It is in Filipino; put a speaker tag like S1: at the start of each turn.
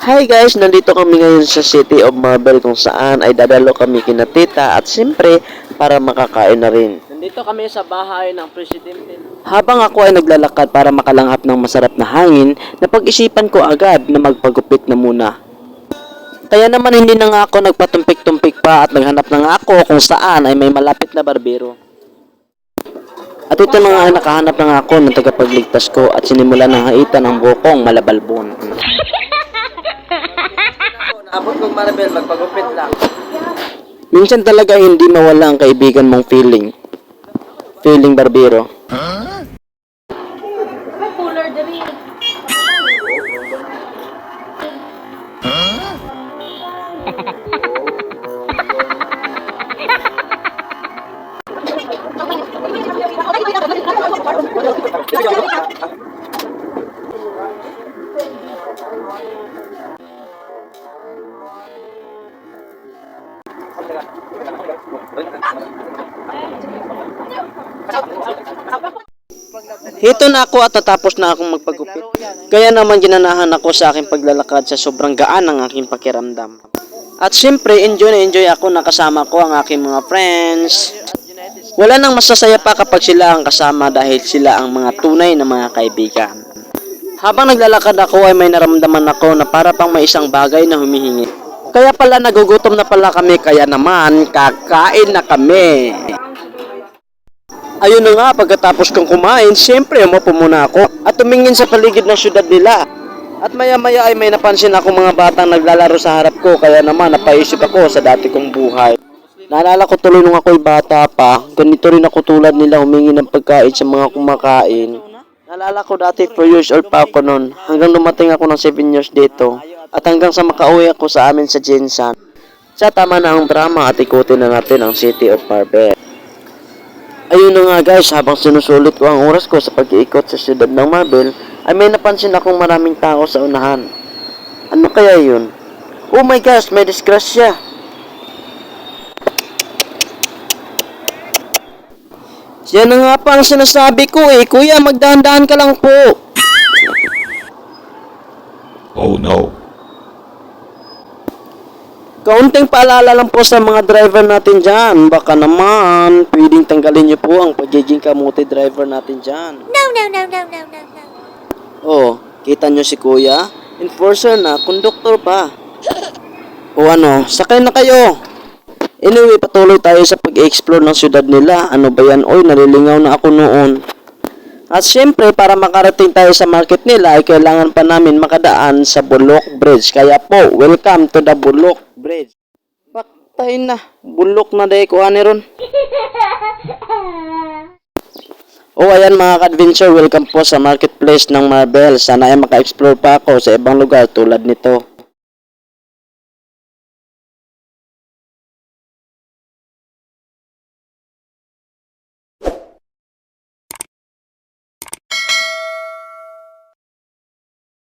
S1: Hi guys, nandito kami ngayon sa City of Marble kung saan ay dadalo kami kina tita at siyempre para makakain na rin.
S2: Nandito kami sa bahay ng presidente.
S1: Habang ako ay naglalakad para makalanghap ng masarap na hangin, napag-isipan ko agad na magpagupit na muna. Kaya naman hindi na nga ako nagpatumpik-tumpik pa at naghanap na nga ako kung saan ay may malapit na barbero. At ito na nga ay nakahanap na nga ako ng tagapagligtas ko at sinimulan ng haitan ng bukong malabalbon.
S2: Abot kong Maribel, magpagupit lang.
S1: Minsan talaga hindi mawala ang kaibigan mong feeling. Feeling barbero.
S3: May cooler diri.
S1: Hito na ako at natapos na akong magpagupit. Kaya naman ginanahan ako sa aking paglalakad sa sobrang gaan ng aking pakiramdam. At siyempre, enjoy na enjoy ako na kasama ko ang aking mga friends. Wala nang masasaya pa kapag sila ang kasama dahil sila ang mga tunay na mga kaibigan. Habang naglalakad ako ay may naramdaman ako na para pang may isang bagay na humihingi. Kaya pala nagugutom na pala kami, kaya naman kakain na kami. Ayun na nga, pagkatapos kong kumain, siyempre umupo muna ako at tumingin sa paligid ng syudad nila. At maya-maya ay may napansin ako mga batang naglalaro sa harap ko, kaya naman napaisip ako sa dati kong buhay. Naalala ko tuloy nung ako'y bata pa, ganito rin ako tulad nila humingi ng pagkain sa mga kumakain. Naalala ko dati 4 years old pa ako noon, hanggang dumating ako ng 7 years dito. At hanggang sa makauwi ako sa amin sa Jinsan. Sa tama na ang drama at ikutin na natin ang City of Marble. Ayun na nga guys, habang sinusulit ko ang oras ko sa pag-iikot sa siyudad ng Marble, ay may napansin akong maraming tao sa unahan. Ano kaya yun? Oh my gosh, may disgrasya! Yan na nga pa ang sinasabi ko eh, kuya magdahan-dahan ka lang po.
S4: Oh no.
S1: Kaunting paalala lang po sa mga driver natin dyan. Baka naman, pwedeng tanggalin niyo po ang pagiging kamuti driver natin dyan.
S3: No, no, no, no, no, no, no.
S1: Oh, kita nyo si kuya? Enforcer na, konduktor pa. O ano, sakay na kayo. Anyway, patuloy tayo sa pag-explore ng syudad nila. Ano ba yan? Oy, nalilingaw na ako noon. At syempre, para makarating tayo sa market nila, ay kailangan pa namin makadaan sa Bulok Bridge. Kaya po, welcome to the Bulok Bridge. Patay na, bulok na dahil kuha ni ron. O ayan mga ka-adventure, welcome po sa marketplace ng Marble. Sana ay maka-explore pa ako sa ibang lugar tulad nito.